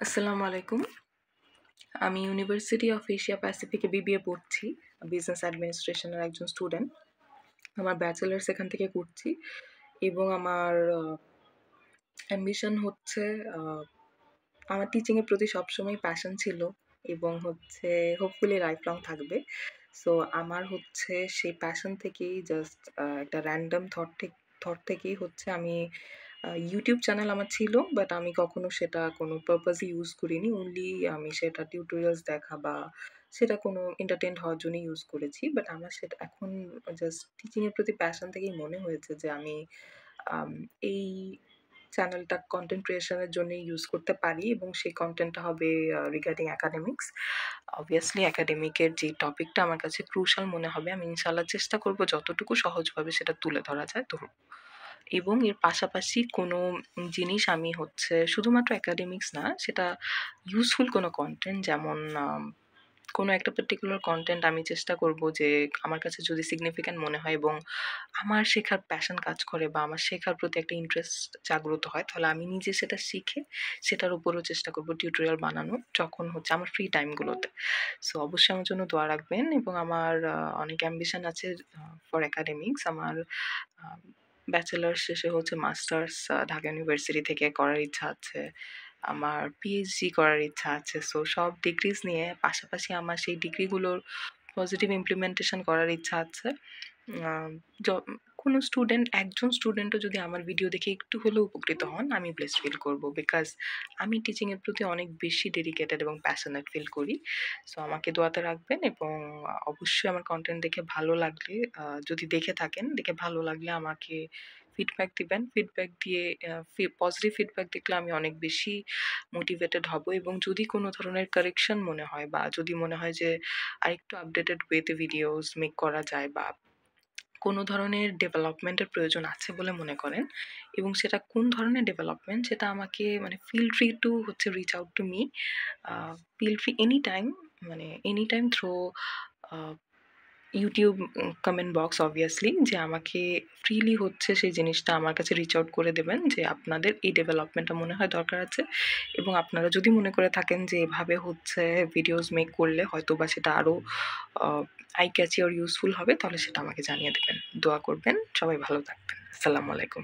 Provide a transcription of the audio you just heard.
আসসালামু আলাইকুম। আমি ইউনিভার্সিটি অফ এশিয়া প্যাসিফিকে বিবিএ পড়ছি। বিজনেস অ্যাডমিনিস্ট্রেশনের একজন স্টুডেন্ট। আমার ব্যাচেলার্স এখান থেকে করছি এবং আমার অ্যাম্বিশন হচ্ছে আ আমার টিচিংয়ের প্রতি সবসময় প্যাশন ছিল এবং হচ্ছে হোপফুলি লাইফ লং থাকবে। সো আমার হচ্ছে সেই প্যাশন থেকেই জাস্ট একটা র‍্যান্ডম থট থেকেই হচ্ছে আমি YouTube চ্যানেল আমার ছিল, বাট আমি কখনো সেটা কোনো পারপাসে ইউজ করিনি। অনলি আমি সেটা টিউটোরিয়ালস দেখা বা সেটা কোনো এন্টারটেইনড হওয়ার জন্য ইউজ করেছি। বাট আমার সেটা এখন জাস্ট টিচিং এর প্রতি প্যাশন থেকেই মনে হয়েছে যে আমি আম এই চ্যানেলটা কনটেন্ট ক্রিয়েশন এর জন্য ইউজ করতে পারি এবং সেই কনটেন্টটা হবে রিগার্ডিং একাডেমিক্স। অবভিয়াসলি একাডেমিকের যে টপিকটা আমার কাছে ক্রুশাল মনে হবে, আমি ইনশাআল্লাহ চেষ্টা করব যতটুকু সহজভাবে সেটা তুলে ধরা যায় ধরব। এবং এর পাশাপাশি কোনো জিনিস আমি হচ্ছে শুধুমাত্র একাডেমিক্স না, সেটা ইউজফুল কোনো কনটেন্ট, যেমন কোনো একটা পার্টিকুলার কনটেন্ট আমি চেষ্টা করব যে আমার কাছে যদি সিগনিফিক্যান্ট মনে হয় এবং আমার শেখার প্যাশন কাজ করে বা আমার শেখার প্রতি একটা ইন্টারেস্ট জাগ্রত হয়, তাহলে আমি নিজে সেটা শিখে সেটার উপরও চেষ্টা করব টিউটোরিয়াল বানানোর, যখন হচ্ছে আমার ফ্রি টাইমগুলোতে। সো অবশ্যই আমার জন্য দোয়া রাখবেন এবং আমার অনেক অ্যাম্বিশন আছে ফর একাডেমিক্স। আমার আ ব্যাচেলর শেষে হচ্ছে মাস্টার্স ঢাকা ইউনিভার্সিটি থেকে করার ইচ্ছা আছে। আমার পিএইচডি করার ইচ্ছা আছে। সো সব ডিগ্রিজ নিয়ে পাশাপাশি আমার সেই ডিগ্রিগুলোর পজিটিভ ইমপ্লিমেন্টেশন করার ইচ্ছা আছে। আম য কোনো একজন স্টুডেন্টও যদি আমার ভিডিও দেখে একটু হলেও উপকৃত হন, আমি ব্লেসড ফিল করব। বিকজ আমি টিচিং এর প্রতি অনেক বেশি ডেডিকেটেড এবং প্যাশনেট ফিল করি। সো আমাকে দোয়াতে রাখবেন এবং অবশ্যই আমার কনটেন্ট দেখে ভালো লাগলে, যদি দেখে থাকেন, দেখে ভালো লাগলে আমাকে ফিডব্যাক দিবেন। ফিডব্যাক দিয়ে পজিটিভ ফিডব্যাক দেখলে আমি অনেক বেশি মোটিভেটেড হব এবং যদি কোনো ধরনের কারেকশন মনে হয় বা যদি মনে হয় যে আরেকটু আপডেটেড ওয়েতে ভিডিওস মেক করা যায় বা কোনো ধরনের ডেভেলপমেন্টের প্রয়োজন আছে বলে মনে করেন এবং সেটা কোন ধরনের ডেভেলপমেন্ট, সেটা আমাকে মানে ফিল ফ্রি টু হচ্ছে reach out to me. Feel free any time, মানে any time through YouTube comment box obviously, যে আমাকে ফ্রিলি হচ্ছে সেই জিনিসটা আমার কাছে রিচ আউট করে দেবেন যে আপনাদের এই ডেভেলপমেন্টটা মনে হয় দরকার আছে এবং আপনারা যদি মনে করে থাকেন যে এভাবে হচ্ছে ভিডিওস মেক করলে হয়তোবা সেটা আরও আই ক্যাচি অর ইউজফুল হবে, তাহলে সেটা আমাকে জানিয়ে দেবেন। দোয়া করবেন। সবাই ভালো থাকবেন। আসসালামু আলাইকুম।